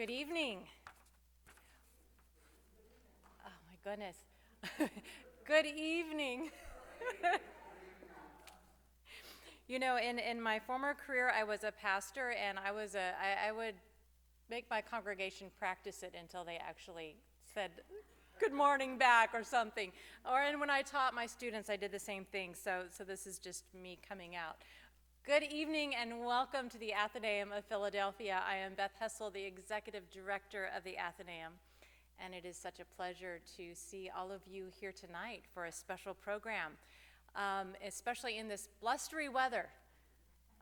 Good evening. Oh my goodness. Good evening. You know, in my former career, I was a pastor, and I would make my congregation practice it until they actually said good morning back or something. And when I taught my students, I did the same thing. So this is just me coming out. Good evening and welcome to the Athenaeum of Philadelphia. I am Beth Hessel, the Executive Director of the Athenaeum, and it is such a pleasure to see all of you here tonight for a special program, especially in this blustery weather.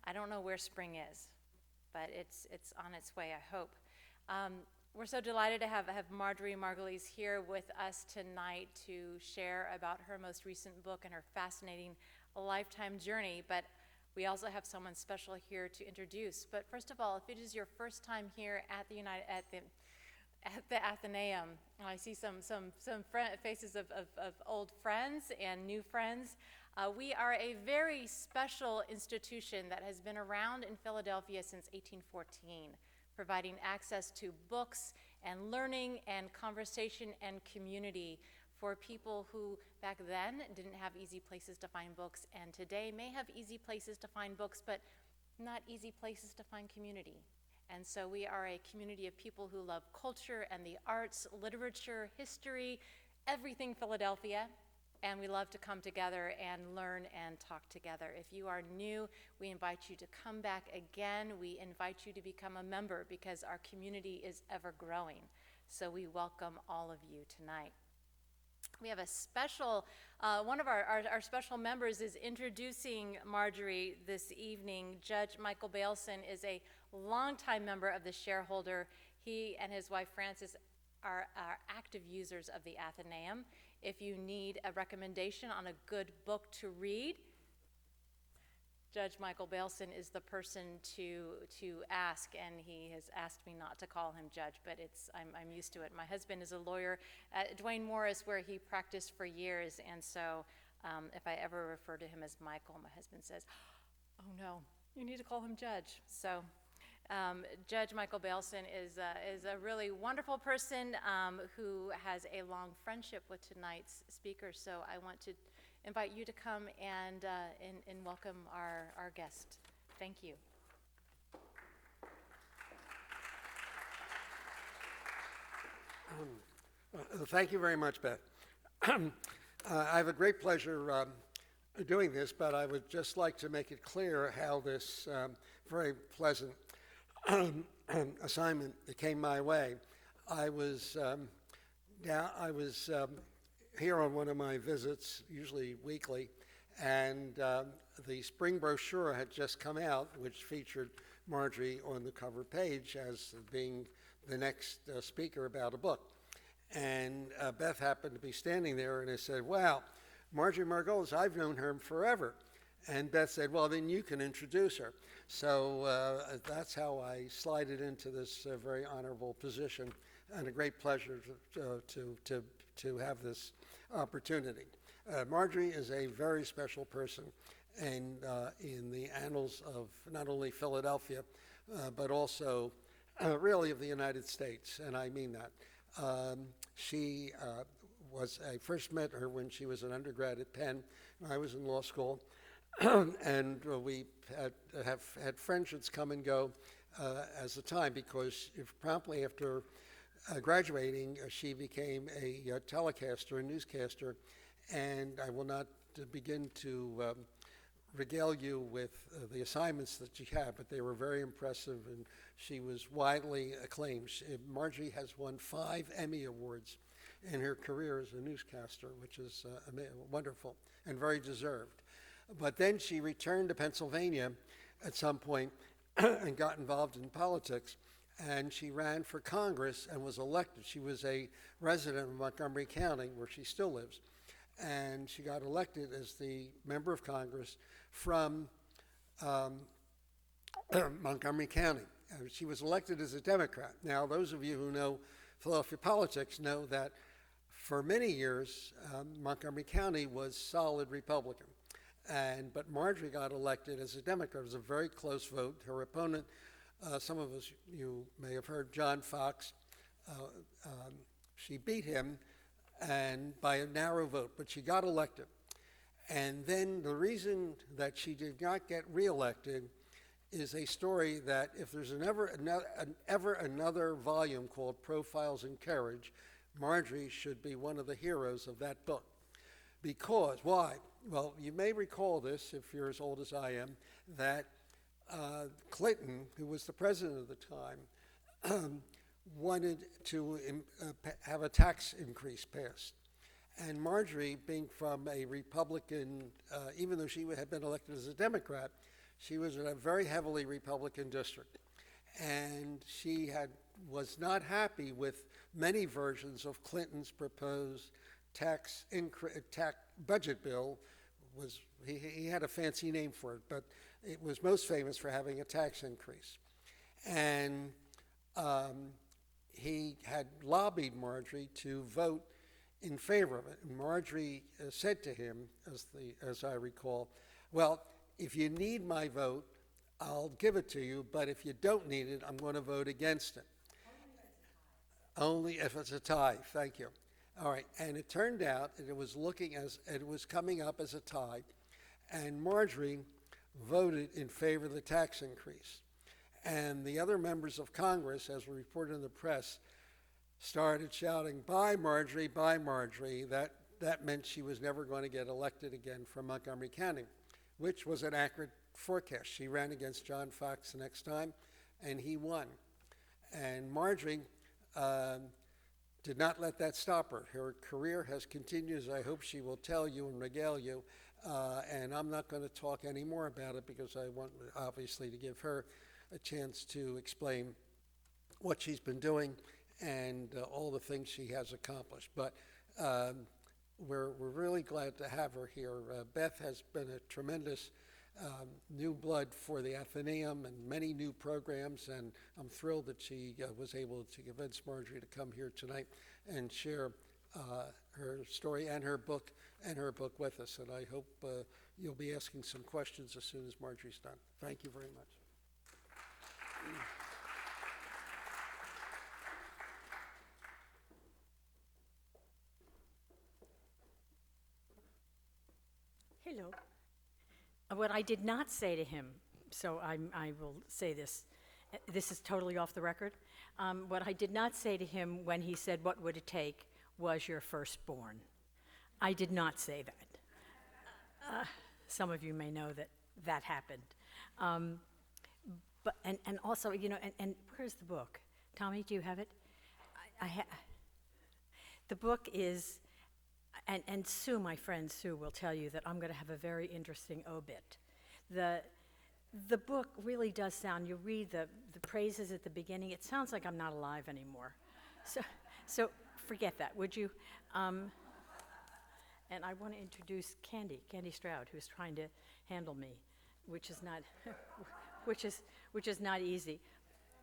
I don't know where spring is, but it's on its way, I hope. We're so delighted to have Marjorie Margolies here with us tonight to share about her most recent book and her fascinating lifetime journey, but we also have someone special here to introduce. But first of all, if it is your first time here at the Athenaeum, I see some faces of old friends and new friends. We are a very special institution that has been around in Philadelphia since 1814, providing access to books and learning and conversation and community for people who back then didn't have easy places to find books, and today may have easy places to find books, but not easy places to find community. And so we are a community of people who love culture and the arts, literature, history, everything Philadelphia, and we love to come together and learn and talk together. If you are new, we invite you to come back again. We invite you to become a member because our community is ever growing. So we welcome all of you tonight. We have a special, one of our special members is introducing Marjorie this evening. Judge Michael Bailson is a longtime member of the shareholder. He and his wife Frances are active users of the Athenaeum. If you need a recommendation on a good book to read, Judge Michael Bailson is the person to ask, and he has asked me not to call him judge, but I'm used to it. My husband is a lawyer at Duane Morris, where he practiced for years, and so if I ever refer to him as Michael, my husband says, "Oh no, you need to call him judge." So Judge Michael Bailson is a really wonderful person who has a long friendship with tonight's speaker. So I want to invite you to come and welcome our guest. Thank you. Thank you very much, Beth. I have a great pleasure doing this, but I would just like to make it clear how this very pleasant assignment that came my way. I was here on one of my visits, usually weekly, and the spring brochure had just come out, which featured Marjorie on the cover page as being the next speaker about a book. And Beth happened to be standing there, and I said, "Wow, Marjorie Margolies, I've known her forever." And Beth said, "Well, then you can introduce her." So that's how I slided into this very honorable position, and a great pleasure to have this opportunity. Marjorie is a very special person, and in the annals of not only Philadelphia, but also really of the United States, and I mean that. I first met her when she was an undergrad at Penn. I was in law school, and we had friendships come and go as the time, because promptly after graduating, she became a telecaster, a newscaster, and I will not begin to regale you with the assignments that she had, but they were very impressive, and she was widely acclaimed. Marjorie has won 5 Emmy Awards in her career as a newscaster, which is wonderful and very deserved. But then she returned to Pennsylvania at some point and got involved in politics, and she ran for Congress and was elected. She was a resident of Montgomery County, where she still lives, and she got elected as the member of Congress from Montgomery County. She was elected as a Democrat. Now, those of you who know Philadelphia politics know that for many years, Montgomery County was solid Republican. But Marjorie got elected as a Democrat. It was a very close vote. Her opponent Some of us, you may have heard John Fox. Uh, she beat him and by a narrow vote, but she got elected. And then the reason that she did not get reelected is a story that if there's ever another volume called Profiles in Courage, Marjorie should be one of the heroes of that book. Because, why? Well, you may recall this, if you're as old as I am, that Clinton, who was the president at the time, wanted to have a tax increase passed. And Marjorie, being from a Republican, even though she had been elected as a Democrat, she was in a very heavily Republican district. And she was not happy with many versions of Clinton's proposed tax budget bill. He had a fancy name for it, but it was most famous for having a tax increase. And he had lobbied Marjorie to vote in favor of it. And Marjorie said to him, as I recall, well, if you need my vote, I'll give it to you, but if you don't need it, I'm going to vote against it. Only if it's a tie. Thank you. All right, and it turned out that it was coming up as a tie, and Marjorie voted in favor of the tax increase. And the other members of Congress, as reported in the press, started shouting, "Bye, Marjorie, bye, Marjorie." That meant she was never going to get elected again from Montgomery County, which was an accurate forecast. She ran against John Fox the next time, and he won. And Marjorie did not let that stop her. Her career has continued, as I hope she will tell you and regale you, and I'm not going to talk any more about it because I want, obviously, to give her a chance to explain what she's been doing and all the things she has accomplished. But we're really glad to have her here. Beth has been a tremendous new blood for the Athenaeum and many new programs, and I'm thrilled that she was able to convince Marjorie to come here tonight and share her story and her book with us. And I hope you'll be asking some questions as soon as Marjorie's done. Thank you very much. Hello. What I did not say to him, so I will say this, this is totally off the record. What I did not say to him when he said, "What would it take?" was your firstborn. I did not say that. Some of you may know that happened. But also, and where's the book? Tommy, do you have it? The book is, and Sue, my friend Sue, will tell you that I'm going to have a very interesting obit. The book really does sound, you read the praises at the beginning, it sounds like I'm not alive anymore. So forget that, would you? And I want to introduce Candy Stroud, who's trying to handle me, which is not, which is not easy.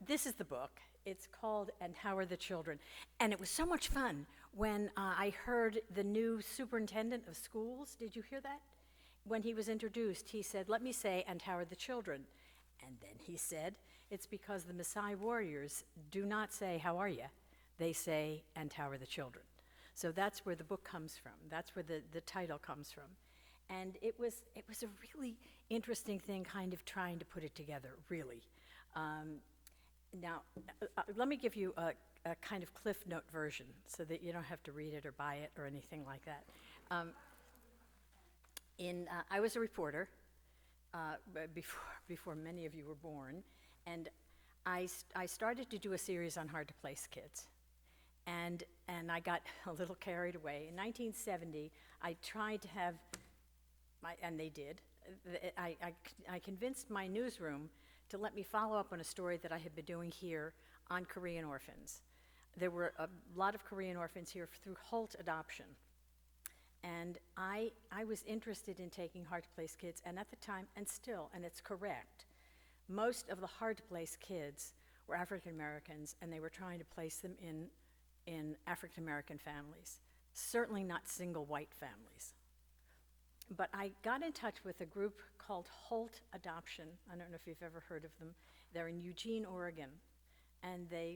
This is the book. It's called "And How Are the Children?" And it was so much fun when I heard the new superintendent of schools. Did you hear that? When he was introduced, he said, "Let me say, and how are the children?" And then he said, "It's because the Maasai warriors do not say, 'How are you?' They say, 'And how are the children?'" So that's where the book comes from. That's where the title comes from. And it was a really interesting thing, kind of trying to put it together, really. Now, let me give you a kind of Cliff Note version so that you don't have to read it or buy it or anything like that. I was a reporter before many of you were born, and I started to do a series on hard-to-place kids. And I got a little carried away. In 1970, I tried to have, and they did, I convinced my newsroom to let me follow up on a story that I had been doing here on Korean orphans. There were a lot of Korean orphans here through Holt adoption. And I was interested in taking hard-to-place kids, and at the time, and still, and it's correct, most of the hard-to-place kids were African Americans, and they were trying to place them in African American families, certainly not single white families. But I got in touch with a group called Holt Adoption. I don't know if you've ever heard of them. They're in Eugene, Oregon. And they're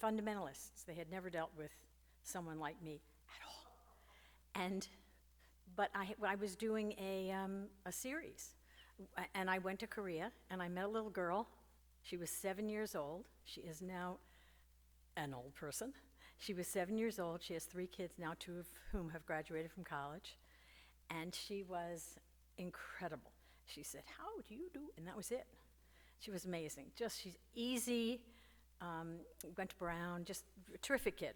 fundamentalists. They had never dealt with someone like me at all. But I was doing a series. And I went to Korea, and I met a little girl. She was 7 years old. She is now an old person. She was 7 years old. She has 3 kids now, 2 of whom have graduated from college. And she was incredible. She said, "How do you do?" And that was it. She was amazing. She's easy, went to Brown, just a terrific kid.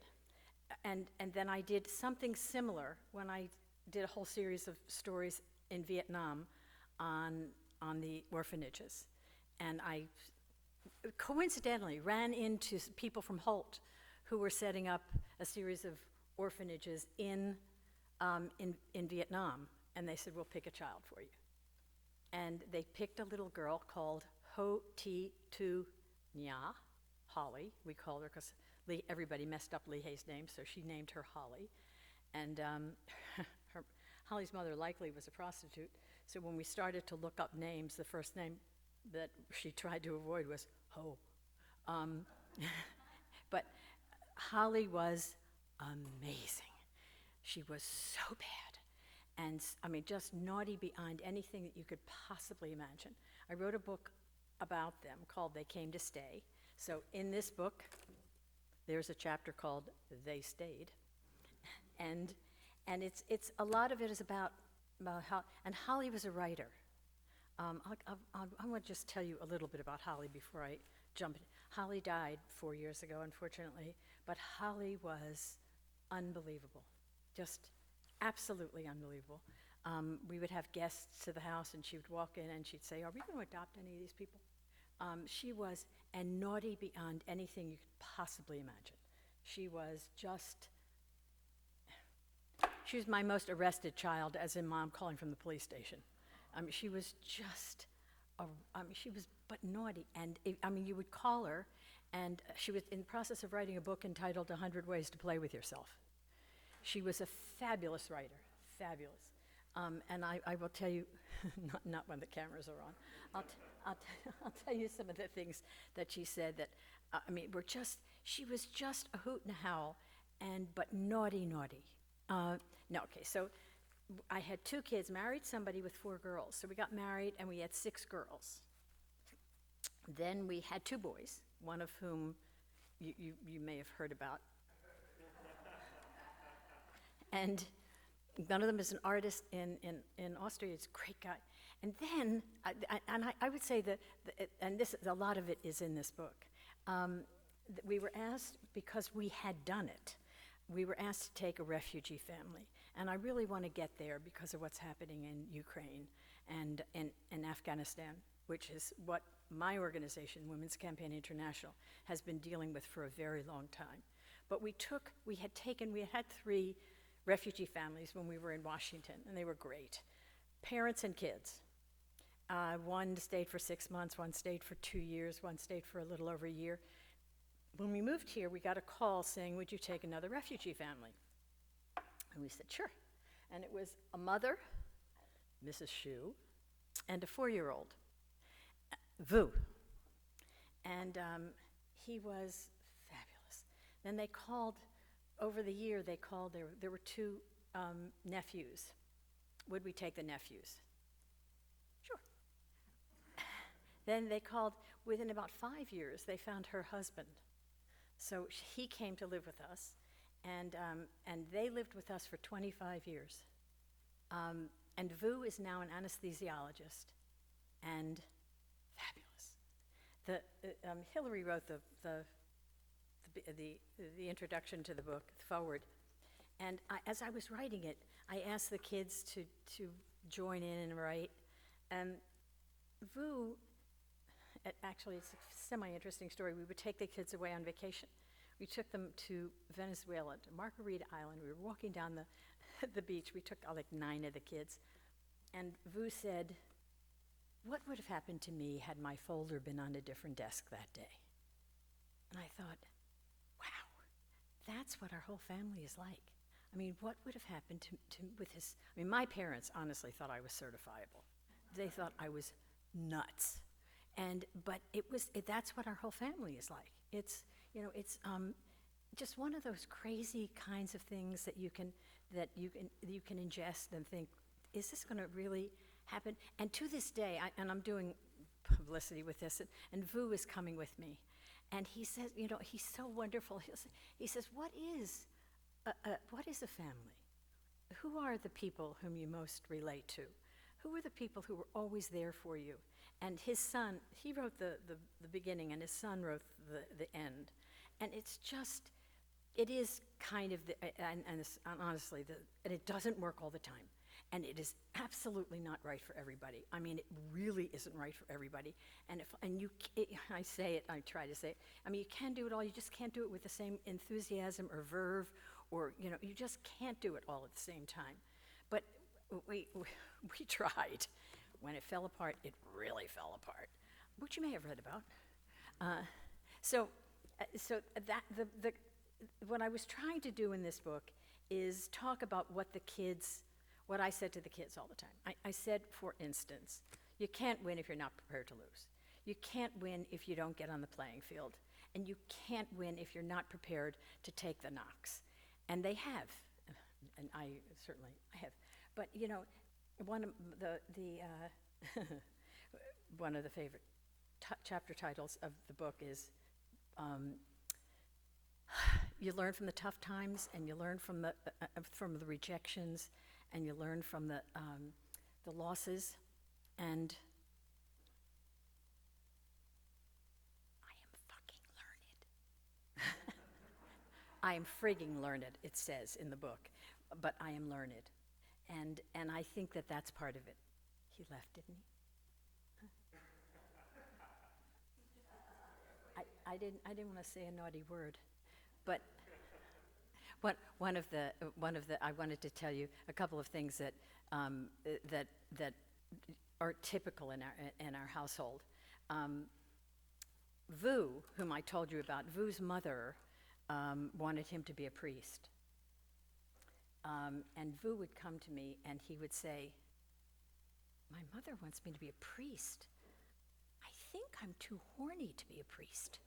And then I did something similar when I did a whole series of stories in Vietnam on the orphanages. And I coincidentally ran into people from Holt who were setting up a series of orphanages in Vietnam. And they said, "We'll pick a child for you." And they picked a little girl called Ho Ti Tu Nha, Holly. We called her because everybody messed up Lee Hay's name, so she named her Holly. And Holly's mother likely was a prostitute, so when we started to look up names, the first name that she tried to avoid was Ho. But Holly was amazing. She was so bad, and I mean, just naughty beyond anything that you could possibly imagine. I wrote a book about them called They Came to Stay. So in this book, there's a chapter called They Stayed. And it's a lot of it is about how, and Holly was a writer. I want to just tell you a little bit about Holly before I jump in. Holly died 4 years ago, unfortunately, but Holly was unbelievable, just absolutely unbelievable. We would have guests to the house, and she would walk in and she'd say, "Are we going to adopt any of these people?" She was, and naughty beyond anything you could possibly imagine. She was my most arrested child, as in Mom calling from the police station. She was just, she was but naughty. And you would call her, and she was in the process of writing a book entitled 100 Ways to Play with Yourself. She was a fabulous writer, fabulous. And I will tell you, not when the cameras are on, I'll tell you some of the things that she said that, she was just a hoot and a howl, but naughty. So I had 2 kids, married somebody with 4 girls. So we got married and we had 6 girls. Then we had 2 boys, one of whom you may have heard about. And one of them is an artist in Austria. He's a great guy. And then, I would say that, a lot of it is in this book. We were asked, because we had done it, we were asked to take a refugee family. And I really want to get there because of what's happening in Ukraine and in Afghanistan, which is what my organization, Women's Campaign International, has been dealing with for a very long time. But we had 3 refugee families when we were in Washington, and they were great. Parents and kids. One stayed for 6 months, one stayed for 2 years, one stayed for a little over a year. When we moved here, we got a call saying, "Would you take another refugee family?" And we said, "Sure." And it was a mother, Mrs. Shu, and a 4-year-old, Vu. And he was fabulous. Then they called, over the year, there were 2 nephews. Would we take the nephews? Sure. Then they called, within about 5 years, they found her husband. So he came to live with us, and they lived with us for 25 years. And Vu is now an anesthesiologist, and fabulous. Hillary wrote the introduction to the book, the foreword, and as I was writing it, I asked the kids to join in and write. And Vu, actually, it's a semi-interesting story. We would take the kids away on vacation. We took them to Venezuela, to Margarita Island. We were walking down the beach. We took like 9 of the kids. And Vu said, "What would have happened to me had my folder been on a different desk that day?" And I thought, wow, that's what our whole family is like. I mean, what would have happened with his, I mean, my parents honestly thought I was certifiable. They thought I was nuts. But that's what our whole family is like. It's, it's just one of those crazy kinds of things that you can ingest and think, is this going to really happen? And to this day, and I'm doing publicity with this, and Vu is coming with me, and he says, he's so wonderful. He says, what is a family? Who are the people whom you most relate to? Who are the people who were always there for you? And his son, he wrote the beginning, and his son wrote the end. And it's just, it is kind of, and honestly, and it doesn't work all the time. And it is absolutely not right for everybody. I mean, it really isn't right for everybody. I try to say it, I mean, you can do it all, you just can't do it with the same enthusiasm or verve, or, you just can't do it all at the same time. But we tried. When it fell apart, it really fell apart, which you may have read about. What I was trying to do in this book is talk about what I said to the kids all the time. I said, for instance, you can't win if you're not prepared to lose. You can't win if you don't get on the playing field. And you can't win if you're not prepared to take the knocks. And they have, and I have. But one of one of the favorite chapter titles of the book is you learn from the tough times, and you learn from the rejections, and you learn from the losses, and I am fucking learned. I am frigging learned, it says in the book, but I am learned. And I think that that's part of it. He left, didn't he? I didn't want to say a naughty word, but one of the I wanted to tell you a couple of things that are typical in our household. Vu, whom I told you about, Vu's mother wanted him to be a priest. And Vu would come to me and he would say, my mother wants me to be a priest. I think I'm too horny to be a priest.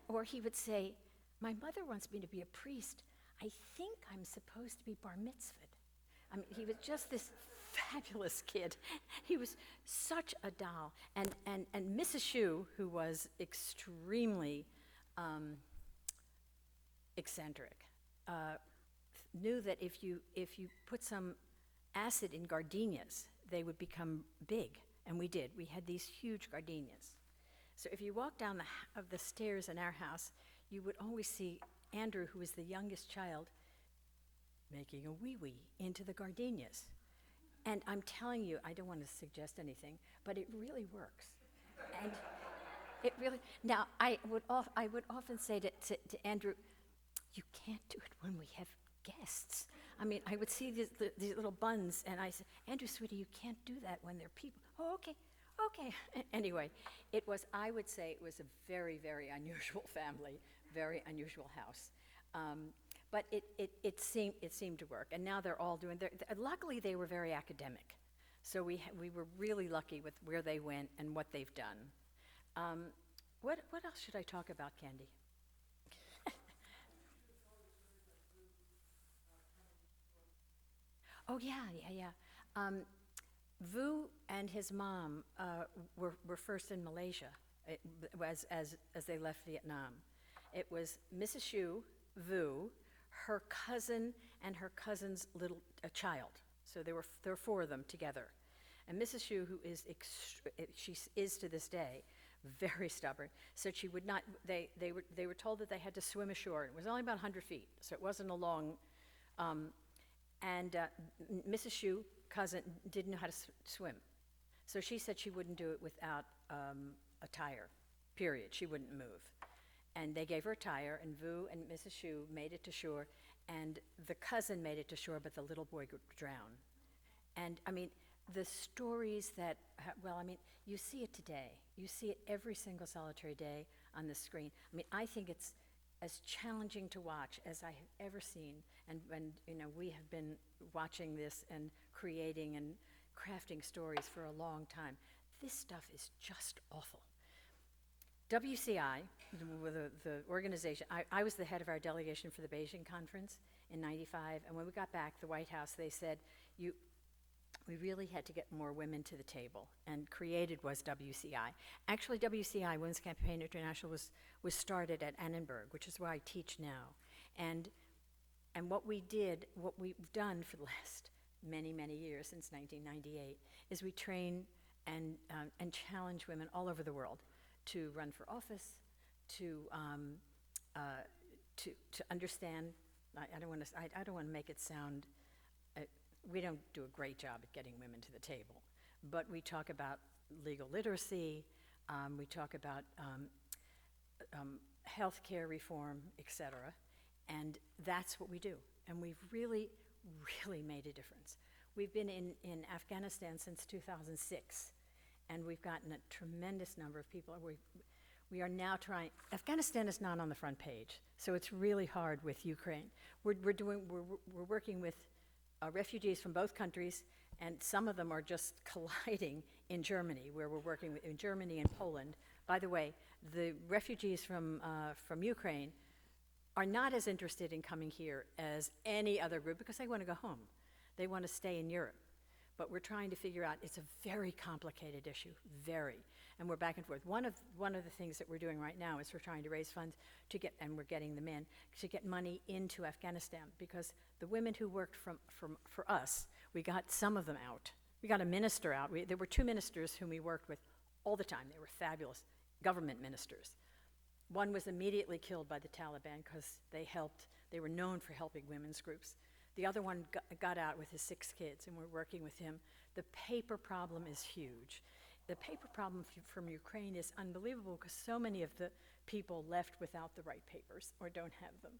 Or he would say, my mother wants me to be a priest. I think I'm supposed to be bar mitzvahed. I mean, he was just this fabulous kid. He was such a doll. And Mrs. Shu, who was extremely eccentric, knew that if you put some acid in gardenias, they would become big, and we did. We had these huge gardenias. So if you walk down the stairs in our house, you would always see Andrew, who was the youngest child, making a wee-wee into the gardenias. And I'm telling you, I don't want to suggest anything, but it really works. And it really, now I would often say to Andrew, you can't do it when we have guests. I mean, I would see these little buns, and I said, Andrew, sweetie, you can't do that when there are people. Oh, okay. Anyway, I would say it was a very, very unusual family, very unusual house. But it seemed to work, and now they're all doing, luckily they were very academic. So we were really lucky with where they went and what they've done. What else should I talk about, Candy? Oh, yeah. Vu and his mom were first in Malaysia as they left Vietnam. It was Mrs. Shu, Vu, her cousin, and her cousin's little child. So there were four of them together. And Mrs. Shu, who she is to this day, very stubborn, said she would not, they were told that they had to swim ashore. It was only about 100 feet, so it wasn't a long, Mrs. Shu, cousin, didn't know how to swim. So she said she wouldn't do it without a tire, period. She wouldn't move. And they gave her a tire, and Vu and Mrs. Shu made it to shore, and the cousin made it to shore, but the little boy drowned. And, I mean, the stories that, you see it today. You see it every single solitary day on the screen. I mean, I think it's as challenging to watch as I have ever seen. And you know, we have been watching this and creating and crafting stories for a long time. This stuff is just awful. WCI, the organization, I was the head of our delegation for the Beijing conference in '95, and when we got back, the White House, they said, we really had to get more women to the table, and created was WCI. Actually, WCI, Women's Campaign International, was started at Annenberg, which is where I teach now. And what we've done for the last many, many years, since 1998, is we train and challenge women all over the world to run for office, to understand. I don't want to make it sound. We don't do a great job at getting women to the table, but we talk about legal literacy, we talk about healthcare reform, etc., and that's what we do. And we've really, really made a difference. We've been in Afghanistan since 2006, and we've gotten a tremendous number of people. We are now trying. Afghanistan is not on the front page, so it's really hard with Ukraine. We're working with refugees from both countries, and some of them are just colliding in Germany, where we're working in Germany and Poland. By the way, the refugees from Ukraine are not as interested in coming here as any other group because they want to go home. They want to stay in Europe. But we're trying to figure out, it's a very complicated issue, very. And we're back and forth. One of the things that we're doing right now is we're trying to raise funds to get, and we're getting them in, to get money into Afghanistan, because the women who worked for us, we got some of them out. We got a minister out. There were 2 ministers whom we worked with all the time. They were fabulous government ministers. One was immediately killed by the Taliban because they were known for helping women's groups. The other one got out with his 6 kids, and we're working with him. The paper problem is huge. The paper problem from Ukraine is unbelievable because so many of the people left without the right papers or don't have them.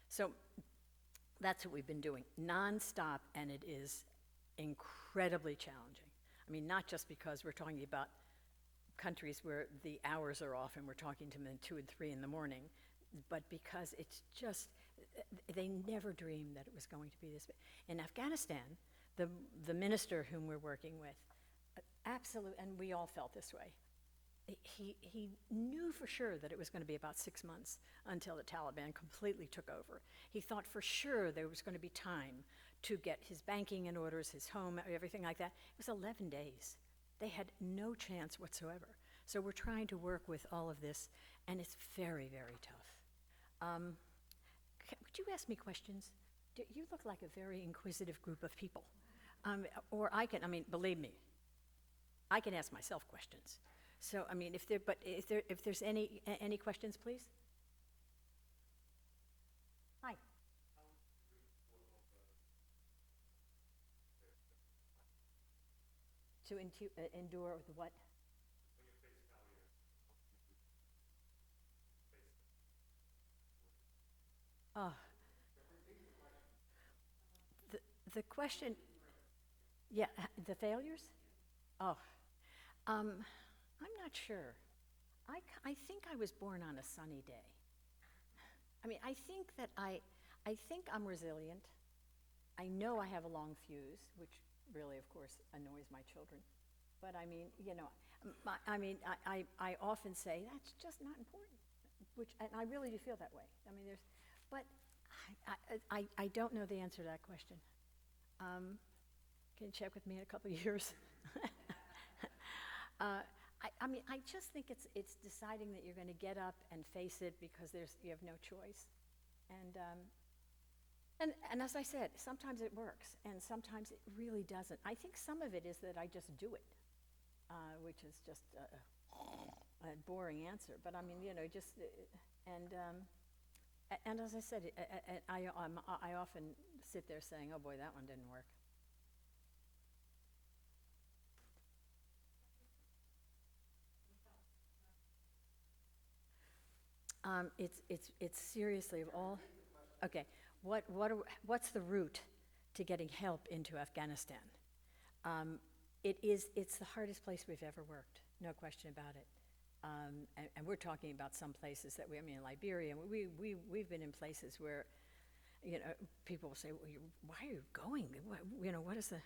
So that's what we've been doing nonstop, and it is incredibly challenging. I mean, not just because we're talking about countries where the hours are off and we're talking to them at 2 and 3 in the morning, but because it's just, they never dreamed that it was going to be this big. In Afghanistan, the minister whom we're working with, and we all felt this way, he knew for sure that it was going to be about 6 months until the Taliban completely took over. He thought for sure there was going to be time to get his banking in orders, his home, everything like that. It was 11 days. They had no chance whatsoever. So we're trying to work with all of this, and it's very, very tough. Would you ask me questions? You look like a very inquisitive group of people. Or believe me, I can ask myself questions. So, I mean, if there's any questions, please? Hi. To endure the what? Oh. The question, yeah, the failures? Oh, I'm not sure. I think I was born on a sunny day. I mean, I think I'm resilient. I know I have a long fuse, which really, of course, annoys my children. But I mean, you know, I often say that's just not important, and I really do feel that way. I mean, but I don't know the answer to that question. Can you check with me in a couple of years? I mean, I just think it's deciding that you're going to get up and face it because you have no choice, and as I said, sometimes it works, and sometimes it really doesn't. I think some of it is that I just do it, which is just a boring answer. But I mean, you know, and as I said, I often sit there saying, "Oh boy, that one didn't work." It's seriously of all. Okay, what's the route to getting help into Afghanistan? It's the hardest place we've ever worked, no question about it. And we're talking about some places that I mean, Liberia, we've been in places where, people will say, well, why are you going? What is the,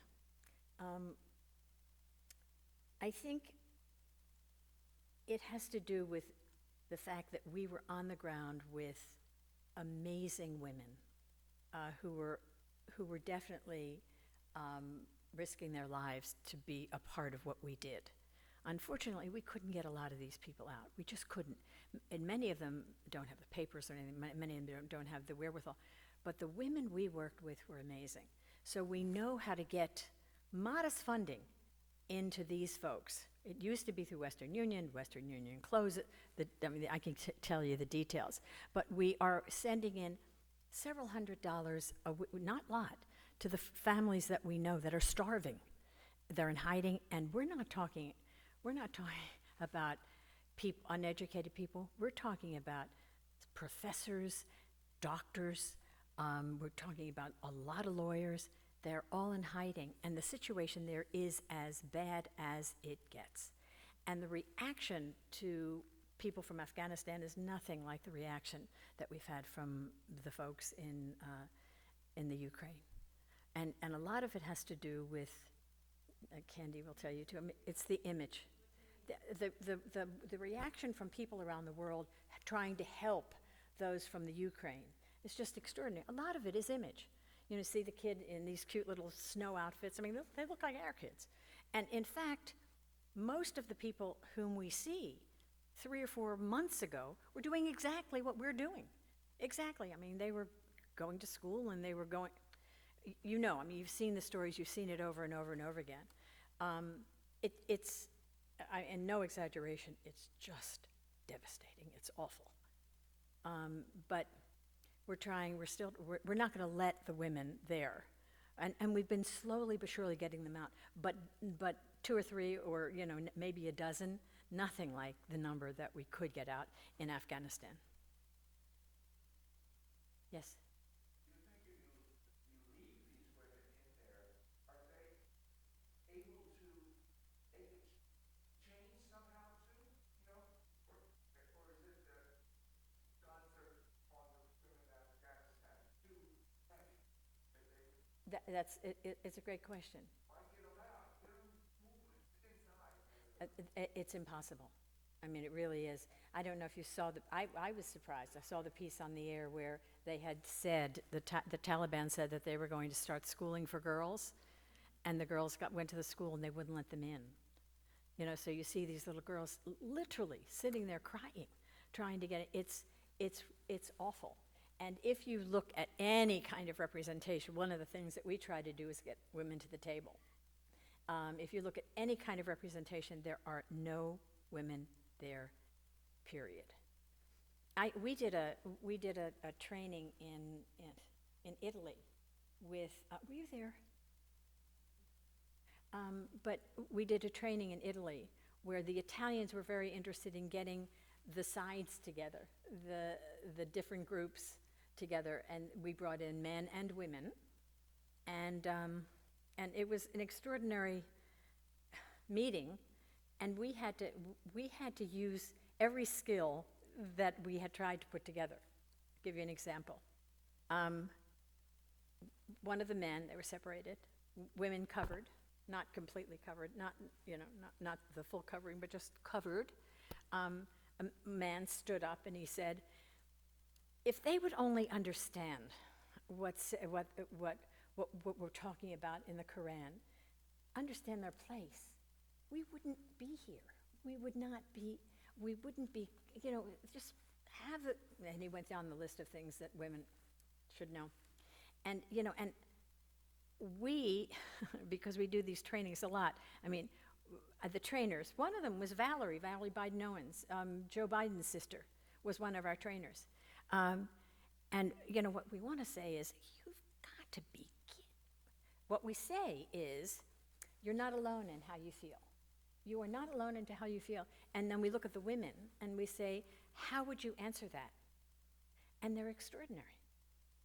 I think it has to do with the fact that we were on the ground with amazing women who were definitely risking their lives to be a part of what we did. Unfortunately, we couldn't get a lot of these people out. We just couldn't. And many of them don't have the papers or anything. Many of them don't have the wherewithal. But the women we worked with were amazing. So we know how to get modest funding into these folks. It used to be through Western Union. Western Union closed it. I can tell you the details. But we are sending in several $100s, not a lot, to the families that we know that are starving. They're in hiding, and we're not talking about uneducated people. We're talking about professors, doctors. We're talking about a lot of lawyers. They're all in hiding, and the situation there is as bad as it gets. And the reaction to people from Afghanistan is nothing like the reaction that we've had from the folks in the Ukraine. And a lot of it has to do with, Candy will tell you too, it's the image. The reaction from people around the world trying to help those from the Ukraine is just extraordinary. A lot of it is image. See the kid in these cute little snow outfits. I mean, they look like our kids. And in fact, most of the people whom we see 3 or 4 months ago were doing exactly what we're doing. Exactly. I mean, they were going to school and they were going, you've seen the stories, you've seen it over and over and over again. And no exaggeration, it's just devastating. It's awful. But we're not going to let the women there. And we've been slowly but surely getting them out. But 2 or 3 or, maybe a dozen, nothing like the number that we could get out in Afghanistan. Yes? It's a great question. It's impossible. I mean, it really is. I don't know if you saw I was surprised. I saw the piece on the air where they had said, the Taliban said that they were going to start schooling for girls, and the girls went to the school and they wouldn't let them in. So you see these little girls literally sitting there crying, trying to get it. It's awful. And if you look at any kind of representation, one of the things that we try to do is get women to the table. If you look at any kind of representation, there are no women there, period. We did a training in Italy with, were you there? But we did a training in Italy where the Italians were very interested in getting the sides together, the different groups together, and we brought in men and women, and it was an extraordinary meeting, and we had to use every skill that we had tried to put together. I'll give you an example. One of the men, they were separated, women covered, not completely covered, not the full covering, but just covered. A man stood up and he said, if they would only understand what we're talking about in the Quran, understand their place, we wouldn't be here. We wouldn't be, just have it. And he went down the list of things that women should know. And, and we, because we do these trainings a lot, the trainers, one of them was Valerie Biden-Owens, Joe Biden's sister, was one of our trainers. And what we want to say is, you've got to be kidding. What we say is, you're not alone in how you feel. You are not alone in how you feel. And then we look at the women and we say, how would you answer that? And they're extraordinary.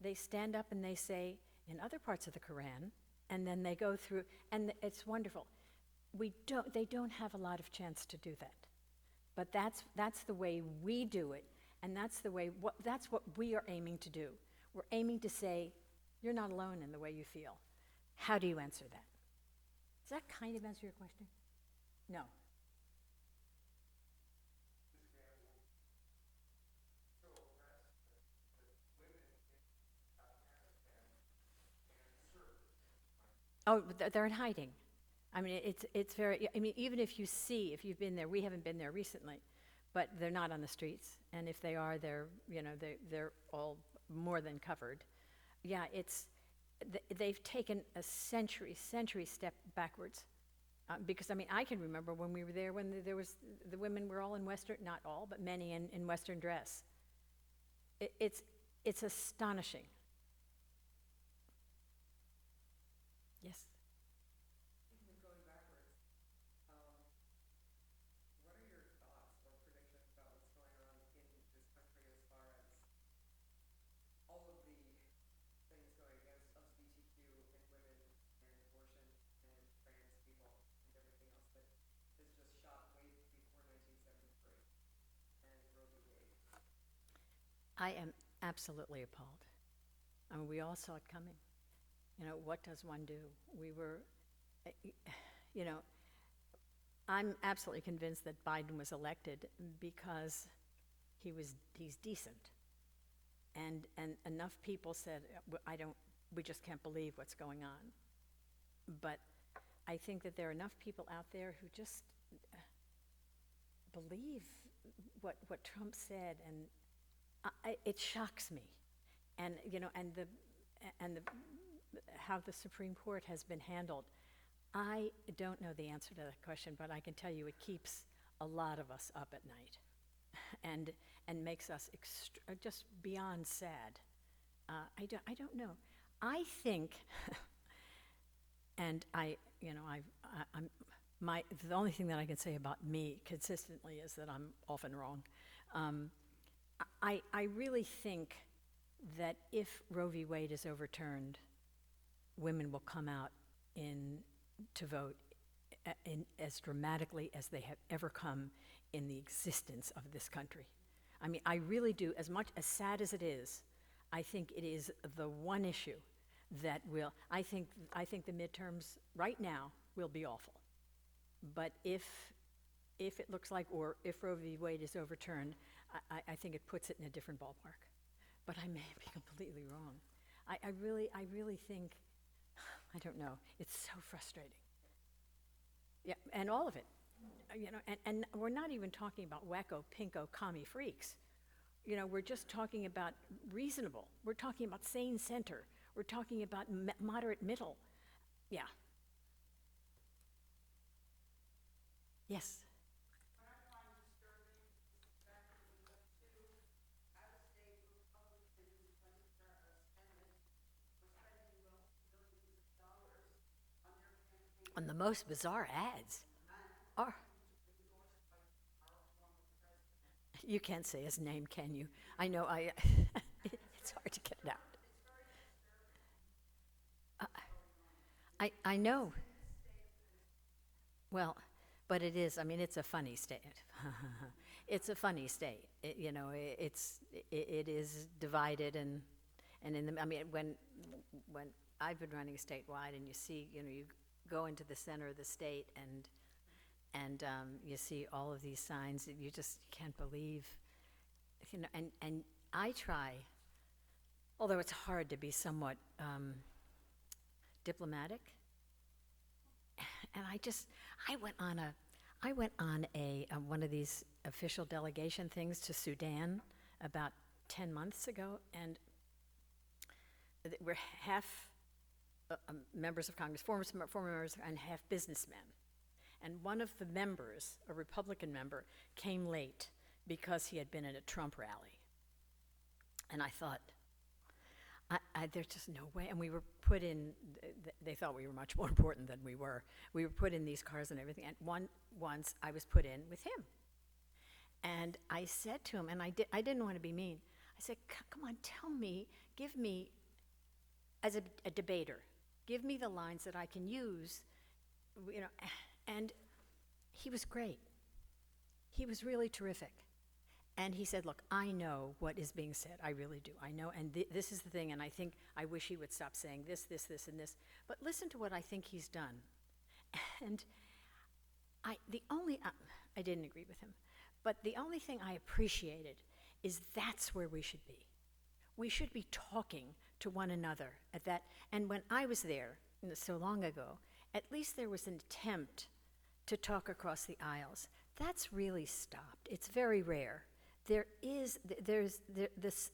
They stand up and they say, in other parts of the Quran, and then they go through, and it's wonderful. They don't have a lot of chance to do that. But that's the way we do it, and that's what we are aiming to do. We're aiming to say, you're not alone in the way you feel. How do you answer that? Does that kind of answer your question? No. Oh, they're in hiding. I mean, it's very, I mean, even if you've been there, we haven't been there recently, but they're not on the streets. And if they are, they're all more than covered. Yeah, they've taken a century step backwards. Because, I mean, I can remember when we were there, when the women were all in Western, not all, but many in Western dress. It's astonishing. Yes? Even going backwards, what are your thoughts or predictions about what's going on in this country as far as all of the things going against LGBTQ and women and abortion and trans people and everything else that is just shot way before 1973 and Roe v. Wade? I am absolutely appalled. I mean, we all saw it coming. You know, what does one do? You know, I'm absolutely convinced that Biden was elected because he's decent. And enough people said, we just can't believe what's going on. But I think that there are enough people out there who just believe what Trump said, and it shocks me. And, you know, and how the Supreme Court has been handled. I don't know the answer to that question, but I can tell you it keeps a lot of us up at night and makes us just beyond sad. I don't know. I think, and the only thing that I can say about me consistently is that I'm often wrong. I really think that if Roe v. Wade is overturned, women will come out to vote as dramatically as they have ever come in the existence of this country. I mean, I really do. As sad as it is, I think it is the one issue that will. I think the midterms right now will be awful, but if it looks like, or if Roe v. Wade is overturned, I think it puts it in a different ballpark. But I may be completely wrong. I really think, I don't know, it's so frustrating. Yeah, and all of it, you know, and we're not even talking about wacko, pinko, commie freaks. You know, we're just talking about reasonable. We're talking about sane center. We're talking about moderate middle. Yeah. Yes. What I find disturbing is the fact that we have two out-of-state Republicans spending millions of dollars on their campaign. On the most bizarre ads. Or, Endorsed by our former president. you can't say his name, can you? I know, it's hard to get it out. I know. Well, but it is, I mean, it's a funny state. It's a funny state. You know, it is divided and in the, I mean, when I've been running statewide and you see, you know, you go into the center of the state and you see all of these signs that you just can't believe, you know, and I try, although it's hard to be somewhat diplomatic, and I went on a one of these official delegation things to Sudan about 10 months ago, and we're half members of Congress, former members, and half businessmen. And one of the members, a Republican member, came late because he had been at a Trump rally. And I thought, there's just no way. And we were put in, they thought we were much more important than we were. We were put in these cars and everything. And once I was put in with him. And I said to him, and I didn't want to be mean, I said, come on, tell me, give me, as a debater, give me the lines that I can use, you know. And he was great. He was really terrific. And he said, look, I know what is being said. I really do. I know. And this is the thing. And I think I wish he would stop saying this, this, this, and this. But listen to what I think he's done. And I didn't agree with him. But the only thing I appreciated is that's where we should be. We should be talking to one another at that. And when I was there, so long ago, at least there was an attempt to talk across the aisles. That's really stopped. It's very rare. The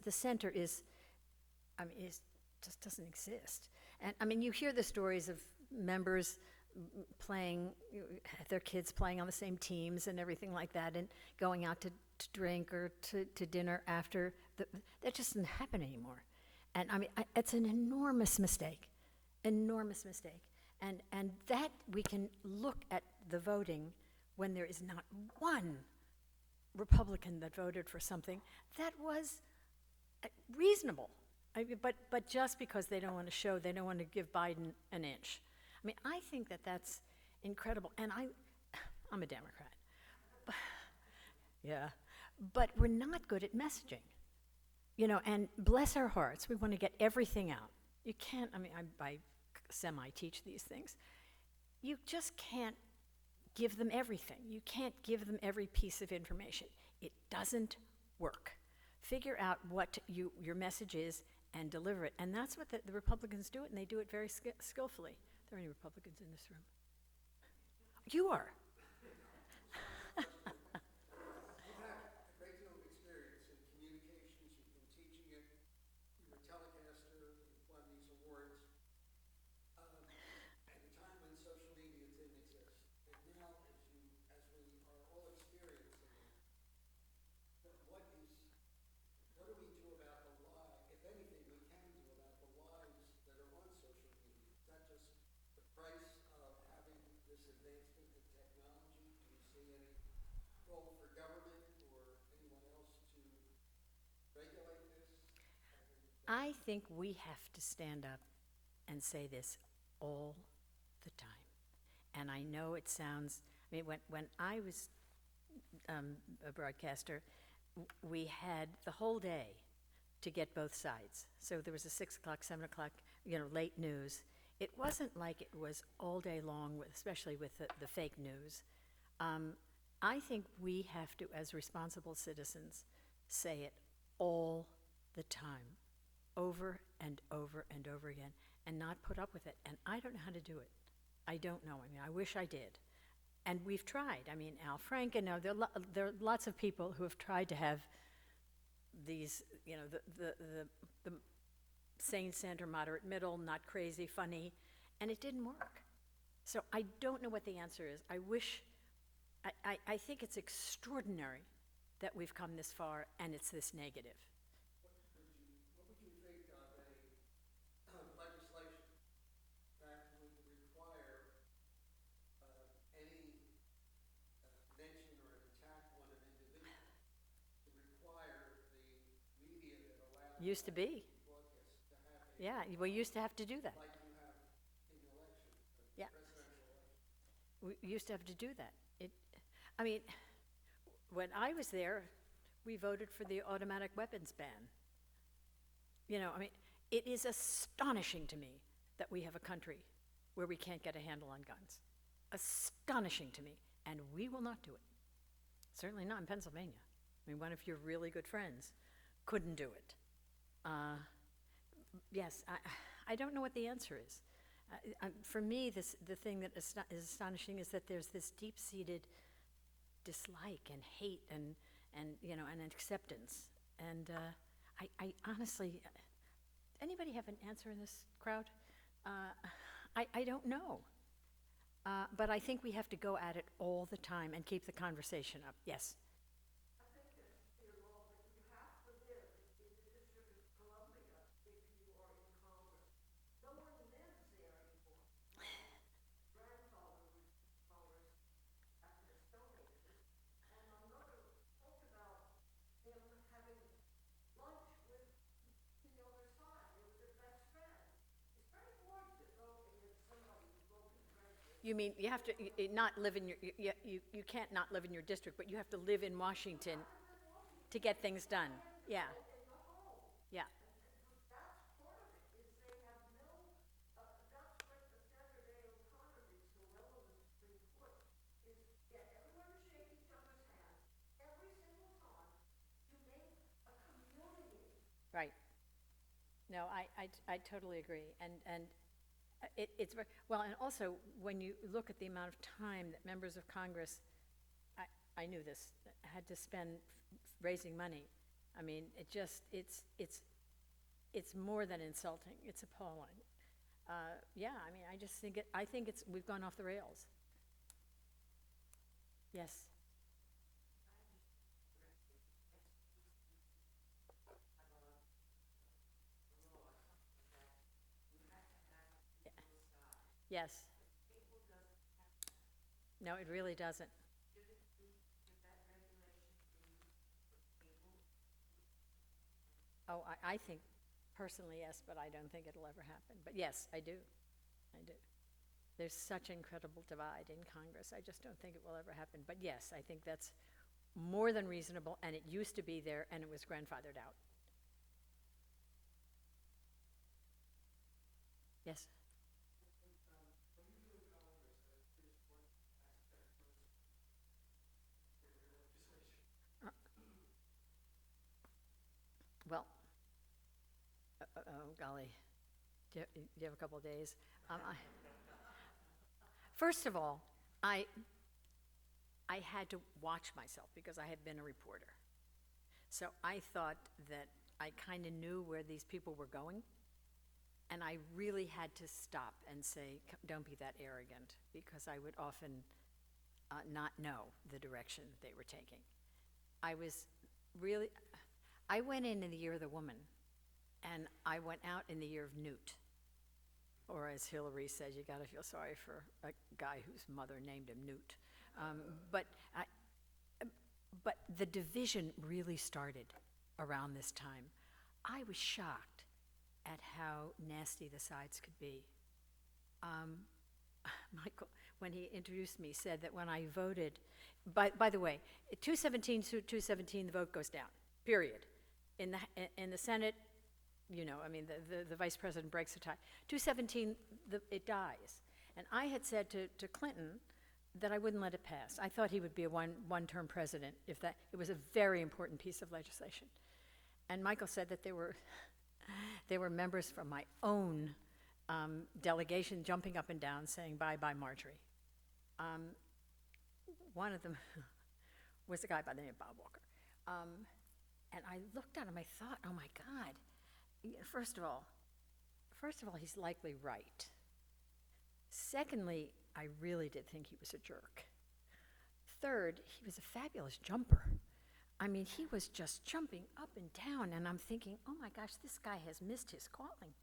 center is, just doesn't exist. And I mean, you hear the stories of members playing, their kids playing on the same teams and everything like that, and going out to drink or to dinner after. That just doesn't happen anymore. And I mean, it's an enormous mistake, enormous mistake. And that we can look at the voting when there is not one Republican that voted for something that was reasonable. But just because they don't want to show, they don't want to give Biden an inch. I mean, I think that that's incredible. And I'm a Democrat. Yeah. But we're not good at messaging. You know, and bless our hearts, we want to get everything out. You can't, I mean, I semi-teach these things. You just can't give them everything. You can't give them every piece of information. It doesn't work. Figure out what your message is and deliver it. And that's what the Republicans do it, and they do it very skillfully. Are there any Republicans in this room? You are. You've had a great deal of experience in communications. You've been teaching it. You're a telecaster. You've won these awards. At a time when social media didn't exist, and now as we are all experiencing it, what do we do about the lie, if anything we can do about the lies that are on social media? Is that just the price of having this advancement in technology? Do you see any role for government or anyone else to regulate this? I think we have to stand up and say this all the time. And I know it sounds, I mean, when I was a broadcaster, we had the whole day to get both sides. So there was a 6 o'clock, 7 o'clock, late news. It wasn't like it was all day long, especially with the fake news. I think we have to, as responsible citizens, say it all the time, over and over and over again, and not put up with it. And I don't know how to do it. I don't know. I mean, I wish I did. And we've tried. I mean, Al Franken, there are lots of people who have tried to have these, the sane center, moderate middle, not crazy, funny, and it didn't work. So I don't know what the answer is. I think it's extraordinary that we've come this far and it's this negative. What would you think of a legislation that would require any mention or an attack on an individual to require the media that allows Used to be. broadcast to have a, Yeah, we used to have to do that. like you have in the election, Yeah. presidential election? We used to have to do that. I mean, when I was there, we voted for the automatic weapons ban. I mean, it is astonishing to me that we have a country where we can't get a handle on guns. Astonishing to me. And we will not do it. Certainly not in Pennsylvania. I mean, one of your really good friends couldn't do it. Yes, I don't know what the answer is. For me, the thing that is astonishing is that there's this deep-seated dislike and hate and acceptance. And I honestly, anybody have an answer in this crowd? I don't know. But I think we have to go at it all the time and keep the conversation up. Yes? I think that's your role, but you have to live in the District of Columbia if you are in Congress. No one lives there anymore. My grandfather was in Congress after the Stone Ages, and my mother talked about him having lunch with the other side. They were their best friends. It's very hard to vote against somebody who's broken friendships You mean, you have to not live in your, you can't not live in your district, but you have to live in Washington to get things done. Yeah. Yeah. That's part of it, is they have no, that's what the Saturday O'Connor did so well in the Supreme Court, is get everyone to shake each other's hands every single time to make a community. Right. No, I totally agree. And it's, well, and also, when you look at the amount of time that members of Congress, I knew this, had to spend raising money. I mean, it's more than insulting. It's appalling. Yeah, I mean, I think we've gone off the rails. Yes. Yes. No, it really doesn't. Oh, I think personally, yes, but I don't think it'll ever happen. But yes, I do. I do. There's such incredible divide in Congress. I just don't think it will ever happen. But yes, I think that's more than reasonable, and it used to be there, and it was grandfathered out. Yes? Well, oh golly, do you have a couple of days? First of all, I had to watch myself because I had been a reporter. So I thought that I kind of knew where these people were going, and I really had to stop and say, don't be that arrogant, because I would often not know the direction they were taking. I went in the year of the woman, and I went out in the year of Newt. Or as Hillary says, you gotta feel sorry for a guy whose mother named him Newt. But the division really started around this time. I was shocked at how nasty the sides could be. Michael, when he introduced me, said that when I voted, by the way, 217 to 217, the vote goes down, period. In the Senate, you know, I mean, the vice president breaks the tie. 217, it dies. And I had said to Clinton that I wouldn't let it pass. I thought he would be a one-term president if that, it was a very important piece of legislation. And Michael said that there were members from my own delegation jumping up and down saying, bye-bye, Marjorie. One of them was a guy by the name of Bob Walker. And I looked at him, I thought, oh my God. First of all, he's likely right. Secondly, I really did think he was a jerk. Third, he was a fabulous jumper. I mean, he was just jumping up and down, and I'm thinking, oh my gosh, this guy has missed his calling.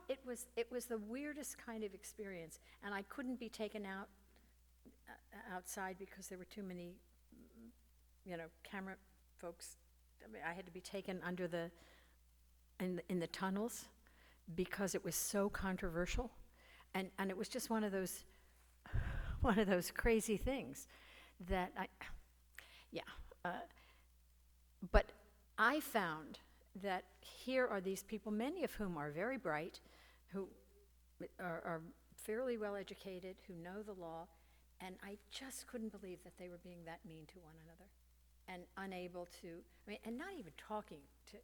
It was the weirdest kind of experience, and I couldn't be taken outside because there were too many, camera folks. I mean, I had to be taken under in the tunnels because it was so controversial, and it was just one of those crazy things that but I found that here are these people, many of whom are very bright, who are fairly well educated, who know the law, and I just couldn't believe that they were being that mean to one another and unable to, and not even talking to.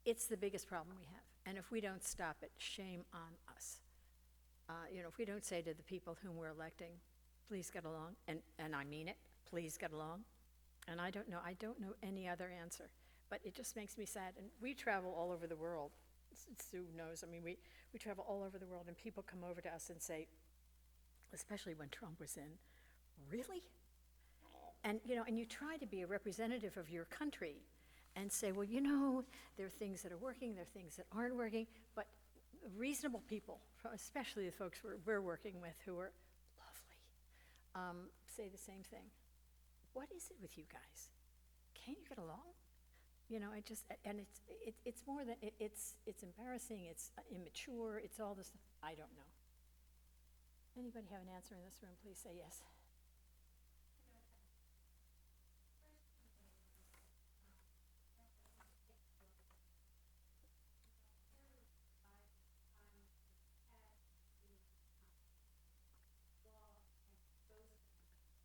It's the biggest problem we have. And if we don't stop it, shame on us. If we don't say to the people whom we're electing, please get along, and I mean it, please get along. And I don't know any other answer. But it just makes me sad. And we travel all over the world. Sue knows, we travel all over the world, and people come over to us and say, especially when Trump was in, really? And you try to be a representative of your country and say, well, there are things that are working, there are things that aren't working, but reasonable people, especially the folks we're working with who are lovely, say the same thing. What is it with you guys? Can't you get along? It's more than, it's embarrassing, it's immature, it's all this, I don't know. Anybody have an answer in this room, please say yes.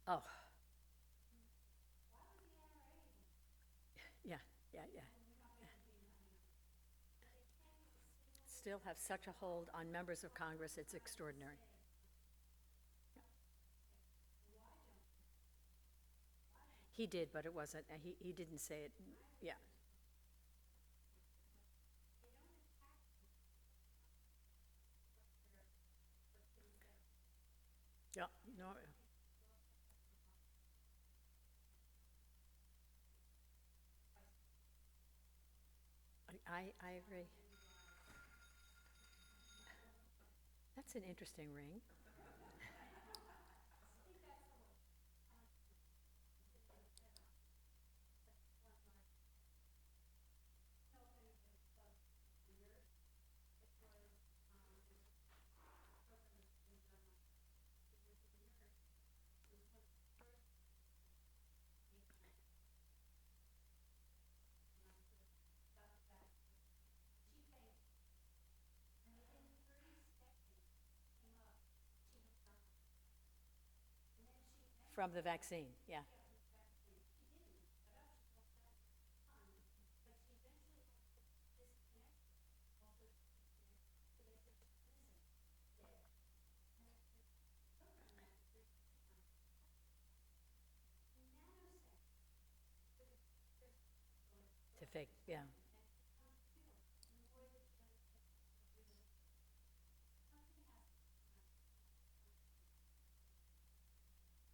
Oh. Yeah, yeah, yeah. Still have such a hold on members of Congress, it's extraordinary. He did, but it wasn't, he didn't say it, yeah. Yeah, no, I agree. That's an interesting ring. From the vaccine, yeah. To fake, yeah.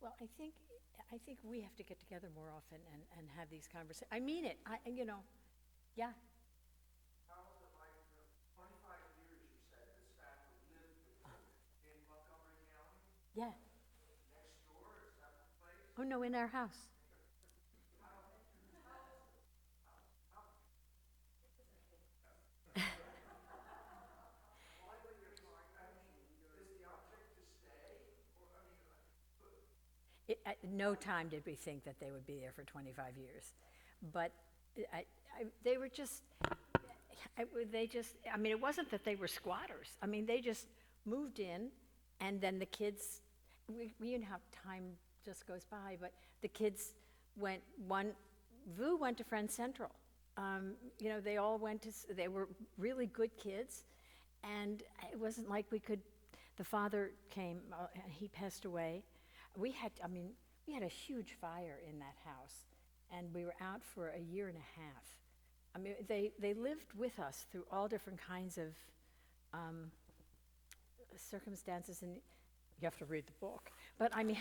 Well, I think we have to get together more often and have these conversations. I mean it, yeah. How was it like, 25 years, you said, this family lived with you in Montgomery County, Yeah. next door, a separate place? Oh, no, in our house. Why were you like, I mean, is the object to stay? Or, I mean, At no time did we think that they would be there for 25 years. But they were just, I mean, it wasn't that they were squatters. I mean, they just moved in, and then the kids, you know how time just goes by, but the kids Vu went to Friends Central. They all they were really good kids, and it wasn't like the father came, he passed away. We had a huge fire in that house, and we were out for a year and a half. I mean, they lived with us through all different kinds of circumstances, and you have to read the book. But I mean,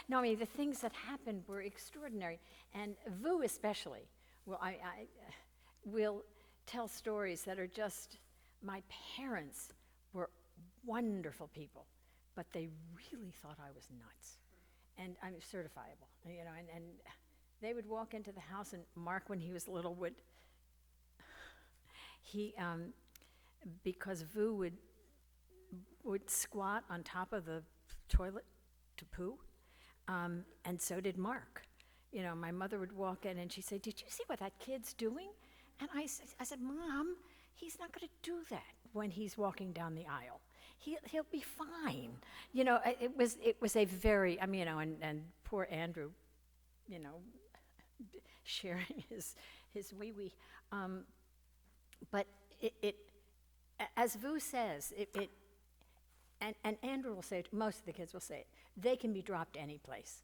no, I mean, the things that happened were extraordinary, and Vu especially. Well, I will tell stories that are just, my parents were wonderful people, but they really thought I was nuts. And I'm certifiable, and they would walk into the house, and Mark, when he was little, because Vu would squat on top of the toilet to poo, and so did Mark. My mother would walk in and she'd say, "Did you see what that kid's doing?" And I said, "Mom, he's not going to do that when he's walking down the aisle. He'll be fine." It was a very, and poor Andrew, sharing his wee-wee. But it, as Vu says, and Andrew will say it, most of the kids will say it, they can be dropped any place,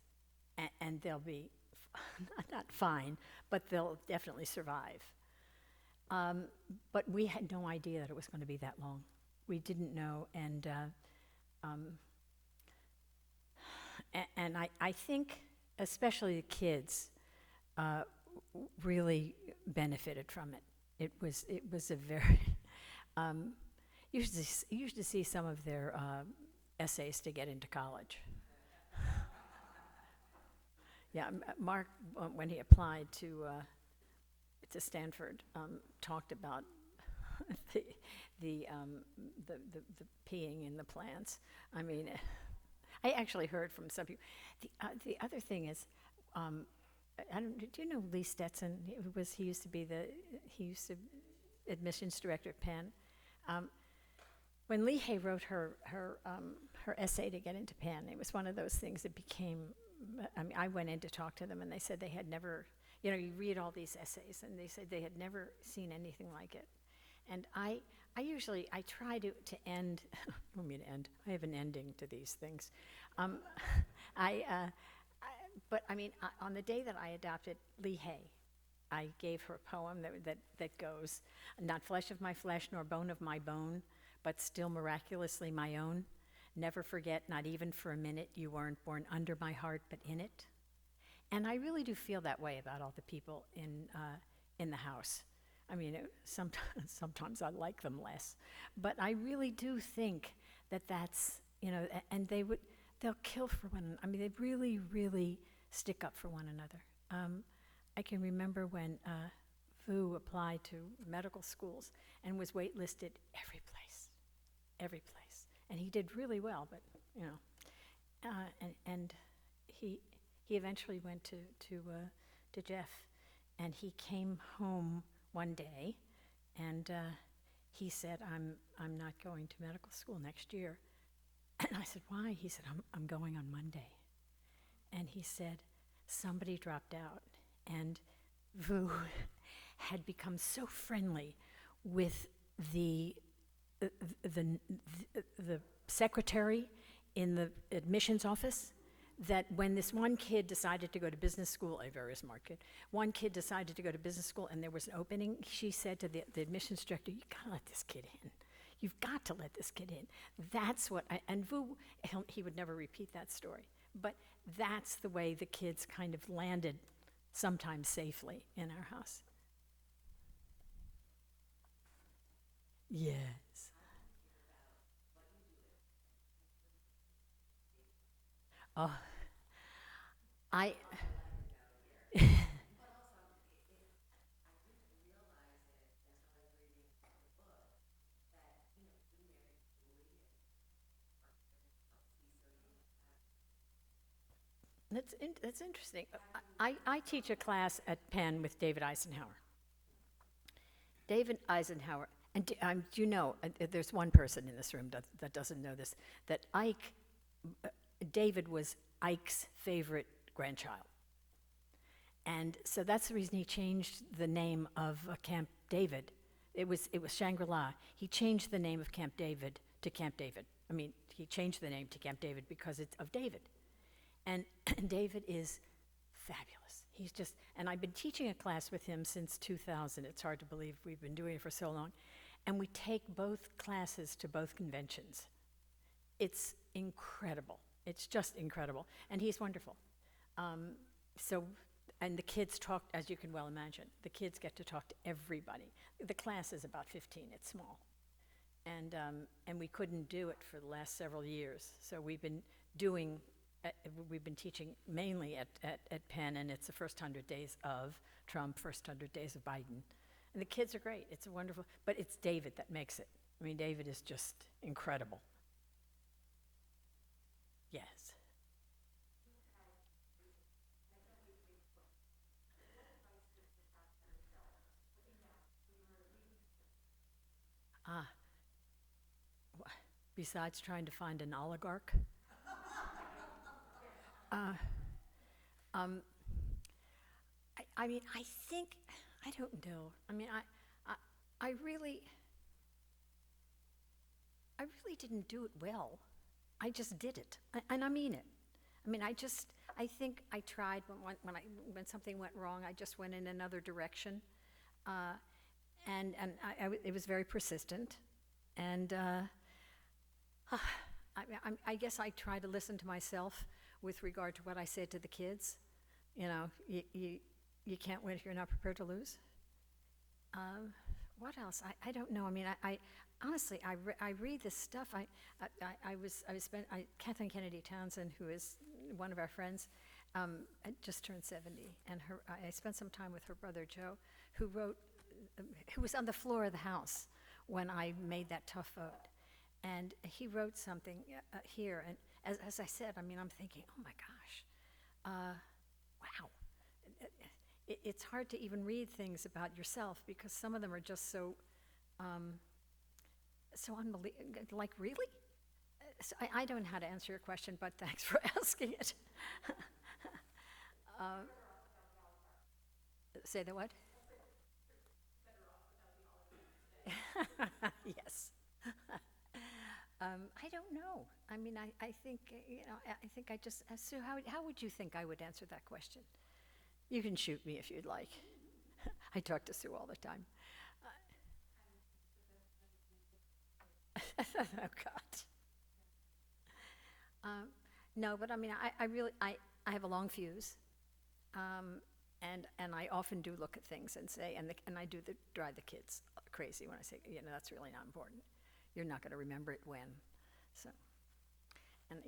and they'll be not fine, but they'll definitely survive. But we had no idea that it was going to be that long. We didn't know, and I think especially the kids really benefited from it. It was a very you should see some of their essays to get into college. Yeah, Mark, when he applied to Stanford, talked about the, the peeing in the plants. I mean, I actually heard from some people. The other thing is, I don't, do you know Lee Stetson? He used to be admissions director at Penn. When Lee Hay wrote her essay to get into Penn, it was one of those things that became, I mean, I went in to talk to them and they said they had never, you know, you read all these essays and they said they had never seen anything like it. And I try to end, I mean end, I have an ending to these things. But I mean, on the day that I adopted Lee Hay, I gave her a poem that goes, not flesh of my flesh nor bone of my bone, but still miraculously my own. Never forget, not even for a minute, you weren't born under my heart, but in it. And I really do feel that way about all the people in the house. I mean, sometimes I like them less, but I really do think that's, you know, and they'll kill for one another. I mean, they really, really stick up for one another. I can remember when Vu applied to medical schools and was waitlisted every place. And he did really well, but, you know, and he eventually went to Jeff, and he came home one day, and he said, I'm not going to medical school next year. And I said, why? He said, I'm going on Monday. And he said, somebody dropped out, and Vu had become so friendly with the secretary in the admissions office that when this one kid decided to go to business school, a very smart kid, one kid decided to go to business school and there was an opening, she said to the admissions director, you gotta let this kid in. You've got to let this kid in. That's what, and Vu, he would never repeat that story, but that's the way the kids kind of landed sometimes safely in our house. Yes. Oh, I. That's interesting. I teach a class at Penn with David Eisenhower. David Eisenhower, and do you know, there's one person in this room that doesn't know this, that David was Ike's favorite grandchild. And so that's the reason he changed the name of Camp David. It was Shangri-La. He changed the name of Camp David to Camp David. I mean, he changed the name to Camp David because it's of David. And David is fabulous. He's just, and I've been teaching a class with him since 2000. It's hard to believe we've been doing it for so long. And we take both classes to both conventions. It's incredible. It's just incredible. And he's wonderful. And the kids talk, as you can well imagine, the kids get to talk to everybody. The class is about 15, it's small. And we couldn't do it for the last several years. So we've been teaching mainly at Penn, and it's the first 100 days of Trump, first 100 days of Biden. And the kids are great, it's wonderful, but it's David that makes it. I mean, David is just incredible. Yes. Besides trying to find an oligarch? I mean, I think, I don't know. I mean, I really didn't do it well. I just did it, and I mean it. I mean, I think I tried when something went wrong, I just went in another direction. And it was very persistent. And I guess I try to listen to myself with regard to what I said to the kids. You know, you can't win if you're not prepared to lose. What else? I don't know. I mean, I honestly, I read this stuff. Kathleen Kennedy Townsend, who is one of our friends, just turned 70, and I spent some time with her brother Joe, who was on the floor of the house when I made that tough vote. And he wrote something here, and as I said, I mean, I'm thinking, oh my gosh, wow. It's hard to even read things about yourself because some of them are just so, so unbelievable. Like, really? So I don't know how to answer your question, but thanks for asking it. Say the what? Yes. I don't know. I mean, I think, I think I just, Sue, how would you think I would answer that question? You can shoot me if you'd like. I talk to Sue all the time. Oh, God. No, but I mean, I really, I have a long fuse. And I often do look at things and say, and I do drive the kids crazy when I say, that's really not important. You're not going to remember it when. So, and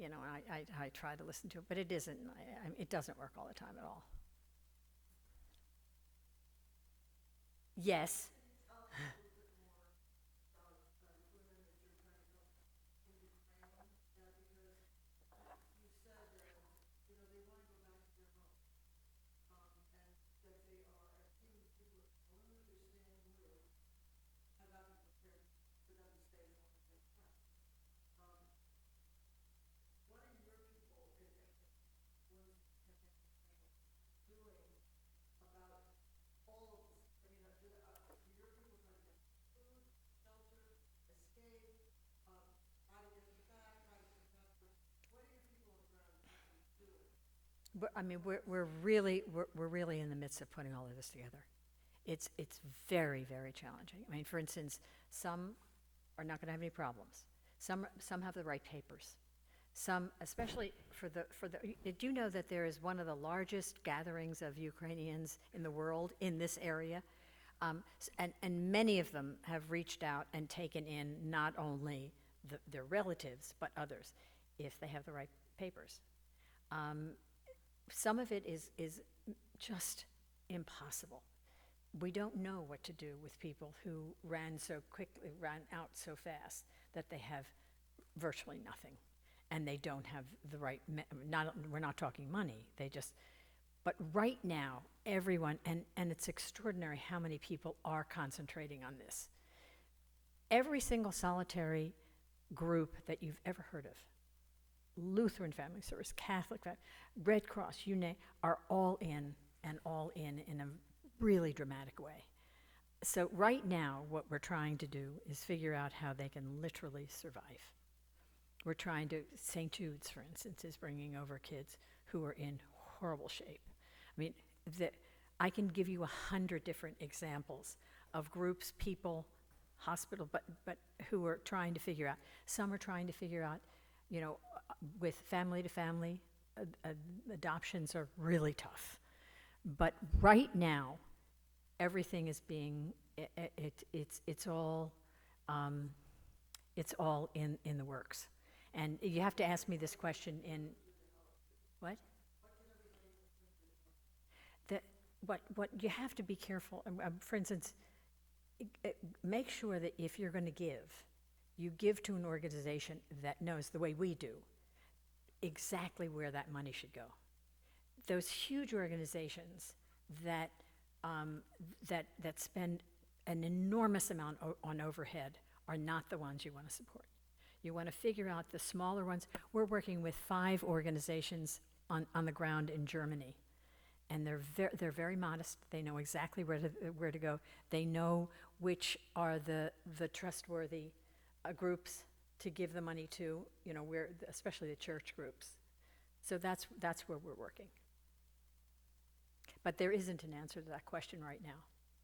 I try to listen to it, but it isn't. It doesn't work all the time at all. Yes. But I mean, we're really in the midst of putting all of this together. It's very, very challenging. I mean, for instance, some are not going to have any problems. Some have the right papers. Some, especially for the. Did you know that there is one of the largest gatherings of Ukrainians in the world in this area? And many of them have reached out and taken in not only their relatives, but others, if they have the right papers. Some of it is just impossible. We don't know what to do with people who ran out so fast that they have virtually nothing, and they don't have the right, we're not talking money, but right now, everyone, and it's extraordinary how many people are concentrating on this. Every single solitary group that you've ever heard of, Lutheran Family Service, Catholic, Red Cross, you name, are all in a really dramatic way. So right now, what we're trying to do is figure out how they can literally survive. We're trying to, St. Jude's, for instance, is bringing over kids who are in horrible shape. I mean, I can give you 100 different examples of groups, people, hospital, but who are trying to figure out. Some are trying to figure out, with family to family, adoptions are really tough. But right now, everything is being, it's all in the works. And you have to ask me this question in, what? What you have to be careful, for instance, make sure that if you're going to give, you give to an organization that knows, the way we do, exactly where that money should go. Those huge organizations that spend an enormous amount on overhead are not the ones you want to support. You want to figure out the smaller ones. We're working with 5 organizations on the ground in Germany, and they're very modest. They know exactly where to go. They know which are the trustworthy groups to give the money to, where, especially the church groups. So that's where we're working. But there isn't an answer to that question right now,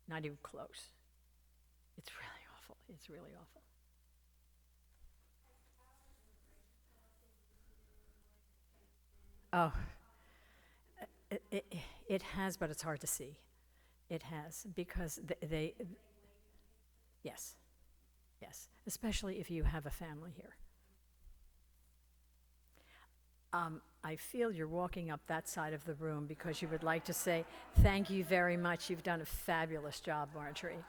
not even close. It's really awful. It's really awful. Oh, it has, but it's hard to see. It has, because they yes, especially if you have a family here. I feel you're walking up that side of the room because you would like to say, thank you very much. You've done a fabulous job, Marjorie.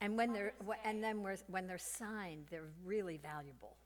And when they're signed, they're really valuable.